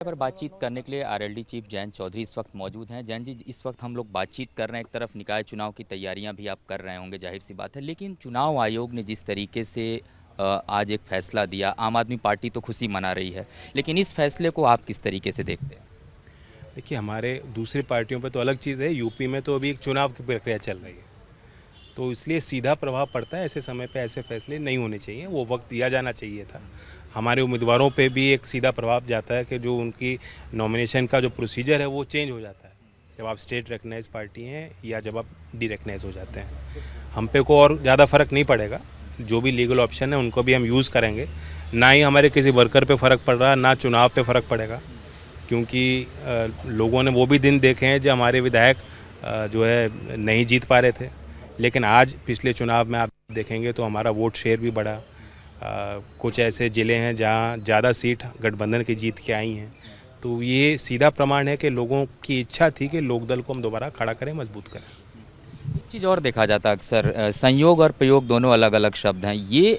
पर बातचीत करने के लिए आरएलडी चीफ जयंत चौधरी इस वक्त मौजूद हैं। जयंत जी, इस वक्त हम लोग बातचीत कर रहे हैं, एक तरफ निकाय चुनाव की तैयारियां भी आप कर रहे होंगे, जाहिर सी बात है, लेकिन चुनाव आयोग ने जिस तरीके से आज एक फैसला दिया, आम आदमी पार्टी तो खुशी मना रही है, लेकिन इस फैसले को आप किस तरीके से देखते हैं? देखिए, हमारे दूसरी पार्टियों पे तो अलग चीज़ है। यूपी में तो अभी एक चुनाव की प्रक्रिया चल रही है, तो इसलिए सीधा प्रभाव पड़ता है। ऐसे समय पे ऐसे फैसले नहीं होने चाहिए, वो वक्त दिया जाना चाहिए था। हमारे उम्मीदवारों पे भी एक सीधा प्रभाव जाता है कि जो उनकी नॉमिनेशन का जो प्रोसीजर है वो चेंज हो जाता है जब आप स्टेट रिकग्नाइज पार्टी हैं या जब आप डी रिकग्नाइज हो जाते हैं। हम पे को और ज़्यादा फ़र्क नहीं पड़ेगा, जो भी लीगल ऑप्शन है उनको भी हम यूज़ करेंगे। ना ही हमारे किसी वर्कर पे फ़र्क पड़ रहा, ना चुनाव पे फ़र्क पड़ेगा, क्योंकि लोगों ने वो भी दिन देखे हैं जब हमारे विधायक जो है नहीं जीत पा रहे थे। लेकिन आज पिछले चुनाव में आप देखेंगे तो हमारा वोट शेयर भी बढ़ा। कुछ ऐसे ज़िले हैं जहां ज़्यादा सीट गठबंधन की जीत के आई हैं। तो ये सीधा प्रमाण है कि लोगों की इच्छा थी कि लोकदल को हम दोबारा खड़ा करें, मजबूत करें। एक चीज़ और देखा जाता है अक्सर, संयोग और प्रयोग दोनों अलग अलग शब्द हैं। ये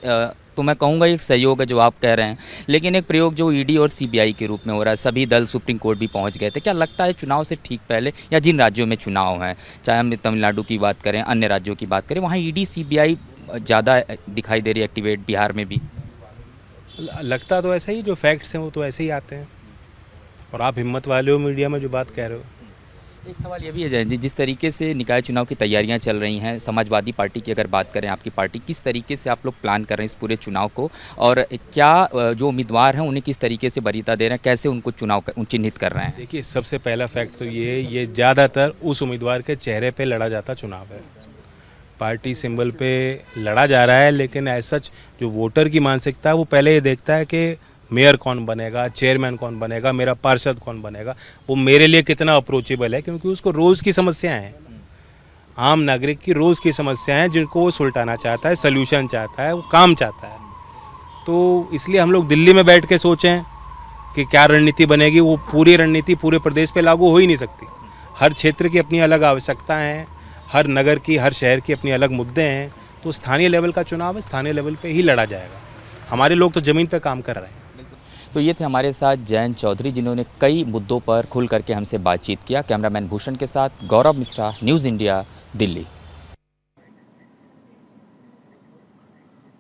तो मैं कहूँगा एक सहयोग है जो आप कह रहे हैं, लेकिन एक प्रयोग जो ईडी और सीबीआई के रूप में हो रहा है, सभी दल सुप्रीम कोर्ट भी पहुंच गए थे। क्या लगता है चुनाव से ठीक पहले या जिन राज्यों में चुनाव हैं, चाहे हम तमिलनाडु की बात करें, अन्य राज्यों की बात करें, वहाँ ईडी सीबीआई ज़्यादा दिखाई दे रही है एक्टिवेट, बिहार में भी? लगता तो ऐसा ही, जो फैक्ट्स हैं वो तो ऐसे ही आते हैं, और आप हिम्मत वाले हो मीडिया में जो बात कह रहे हो। एक सवाल ये भी है जयंत जी, जिस तरीके से निकाय चुनाव की तैयारियां चल रही हैं, समाजवादी पार्टी की अगर बात करें, आपकी पार्टी किस तरीके से आप लोग प्लान कर रहे हैं इस पूरे चुनाव को, और क्या जो उम्मीदवार हैं उन्हें किस तरीके से वरीयता दे रहे हैं, कैसे उनको चिन्हित कर रहे हैं? देखिए, सबसे पहला फैक्ट तो ये ज़्यादातर उस उम्मीदवार के चेहरे पे लड़ा जाता चुनाव है। पार्टी सिंबल पे लड़ा जा रहा है, लेकिन ऐसा जो वोटर की मानसिकता है वो पहले ये देखता है कि मेयर कौन बनेगा, चेयरमैन कौन बनेगा, मेरा पार्षद कौन बनेगा, वो मेरे लिए कितना अप्रोचेबल है, क्योंकि उसको रोज़ की समस्याएं हैं। आम नागरिक की रोज़ की समस्याएं हैं जिनको वो सुलटाना चाहता है, सल्यूशन चाहता है, वो काम चाहता है। तो इसलिए हम लोग दिल्ली में बैठ के सोचें कि क्या रणनीति बनेगी, वो पूरी रणनीति पूरे प्रदेश पे लागू हो ही नहीं सकती। हर क्षेत्र की अपनी अलग आवश्यकताएं हैं, हर नगर की, हर शहर की अपनी अलग मुद्दे हैं। तो स्थानीय लेवल का चुनाव है, स्थानीय लेवल पे ही लड़ा जाएगा। हमारे लोग तो ज़मीन पे काम कर रहे हैं। तो ये थे हमारे साथ जयंत चौधरी, जिन्होंने कई मुद्दों पर खुल करके हमसे बातचीत किया। कैमरामैन भूषण के साथ गौरव मिश्रा, न्यूज़ इंडिया, दिल्ली।